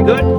good?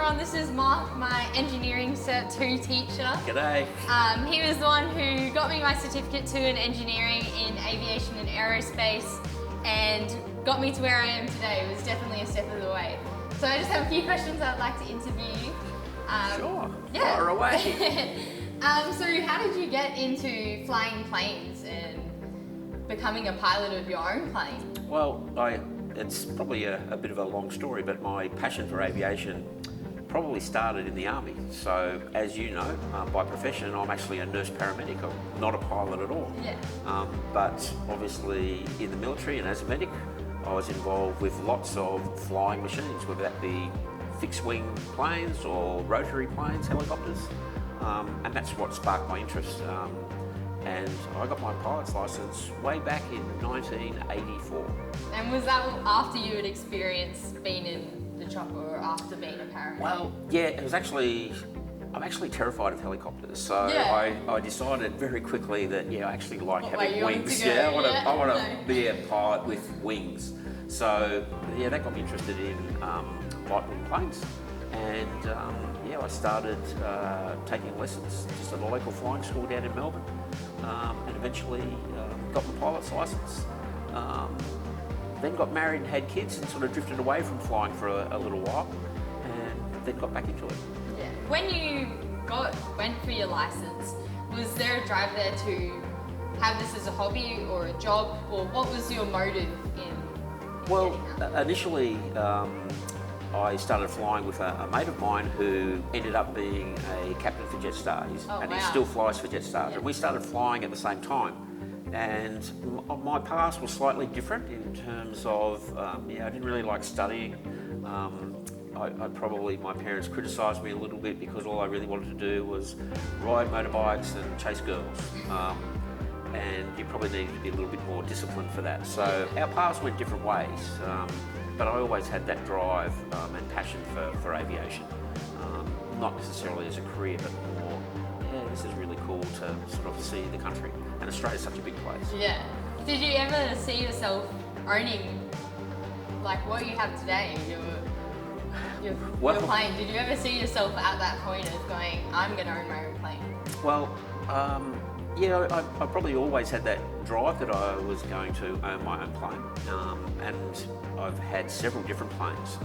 everyone, this is Mark, my engineering Cert 2 teacher. G'day. He was the one who got me my certificate 2 in engineering in aviation and aerospace and got me to where I am today. It was definitely a step of the way. So I just have a few questions I'd like to interview you. Sure, yeah. fire away. So how did you get into flying planes and becoming a pilot of your own plane? Well, it's probably a bit of a long story, but my passion for aviation probably started in the Army. So, as you know, by profession, I'm actually a nurse paramedic. I'm not a pilot at all. Yeah. But obviously in the military and as a medic, I was involved with lots of flying machines, whether that be fixed wing planes or rotary planes, helicopters. And that's what sparked my interest. And I got my pilot's license way back in 1984. And was that after you had experienced being in the chopper or after being a paramedic? Well, yeah, it was actually, I'm actually terrified of helicopters. So yeah. I decided very quickly that, I actually like having wings. Yeah, I want to be a pilot with wings. So, that got me interested in light wing planes. And I started taking lessons just at a local flying school down in Melbourne, and eventually got my pilot's license. Then got married and had kids and sort of drifted away from flying for a little while, and then got back into it. Yeah. When you went for your license, was there a drive there to have this as a hobby or a job, or what was your motive in Well, getting that? initially, I started flying with a mate of mine who ended up being a captain for Jetstar, and he still flies for Jetstar. And we started flying at the same time. And my past was slightly different in terms of, I didn't really like studying. My parents criticised me a little bit because all I really wanted to do was ride motorbikes and chase girls. And you probably needed to be a little bit more disciplined for that. So our paths went different ways. But I always had that drive and passion for aviation. Not necessarily as a career, but more, this is really cool to sort of see the country. And Australia's such a big place. Yeah. Did you ever see yourself owning, like what you have today, your plane? Did you ever see yourself at that point of going, I'm going to own my own plane? Well, I probably always had that drive that I was going to own my own plane. And I've had several different planes,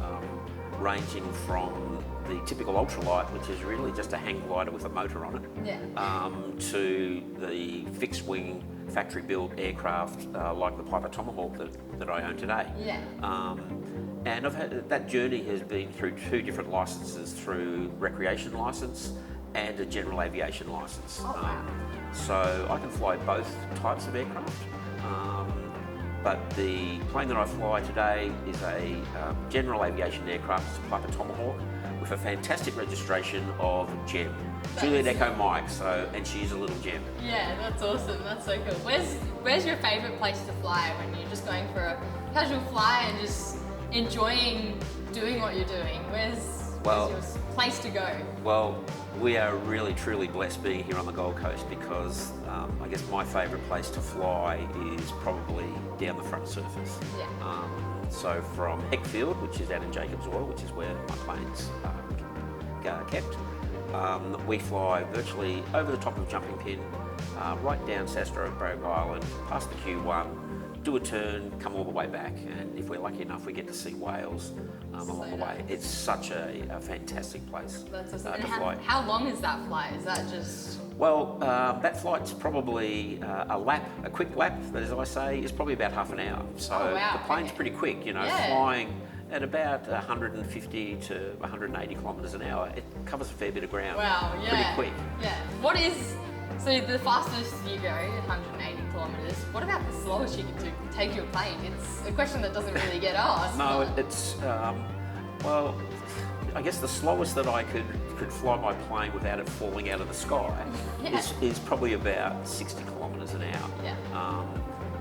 ranging from the typical ultralight, which is really just a hang glider with a motor on it, to the fixed wing factory built aircraft like the Piper Tomahawk that I own today. Yeah. And that journey has been through two different licenses, through recreation license and a general aviation license. Oh, wow. So I can fly both types of aircraft. But the plane that I fly today is a general aviation aircraft, it's a Piper Tomahawk, with a fantastic registration of Gem, Juliet Echo Mike, and she's a little gem. Yeah, that's awesome, that's so cool. Where's your favourite place to fly when you're just going for a casual fly and just enjoying doing what you're doing? Where's your place to go? Well, we are really truly blessed being here on the Gold Coast because I guess my favourite place to fly is probably down the front surface. Yeah. So from Heckfield, which is out in Jacobs Oil, which is where my planes are kept, we fly virtually over the top of Jumping Pin, right down Sastroke Island, past the Q1, do a turn, come all the way back, and if we're lucky enough, we get to see whales along the way. It's such a fantastic place to fly. How long is that flight? Is that just... Well, that flight's probably a quick lap, as I say, is probably about half an hour. So the plane's pretty quick, flying at about 150 to 180 kilometres an hour. It covers a fair bit of ground. Wow, yeah. Pretty quick. Yeah. So the fastest you go, 180 kilometres, what about the slowest you can take your plane? It's a question that doesn't really get asked. No, it's, I guess the slowest that I could fly my plane without it falling out of the sky is probably about 60 kilometres an hour. Yeah.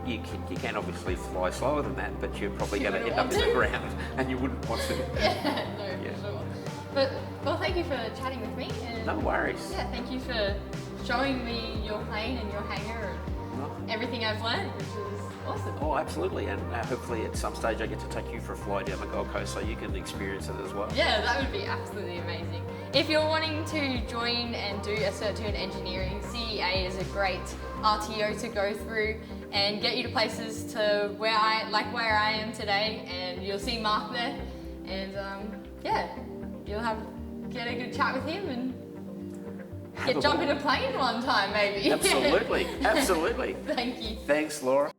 You can obviously fly slower than that, but you're probably going to end up in the ground and you wouldn't want to. For sure. Well, thank you for chatting with me. And no worries. Yeah, thank you for showing me your plane and your hangar and everything I've learned, which is Awesome. Oh, absolutely, and hopefully at some stage I get to take you for a fly down the Gold Coast so you can experience it as well. Yeah, that would be absolutely amazing. If you're wanting to join and do a Cert 2 in engineering, CEA is a great RTO to go through and get you to places to where I am today, and you'll see Mark there, and yeah, you'll get a good chat with him and jump in a plane one time maybe. Absolutely, absolutely. Thank you. Thanks, Laura.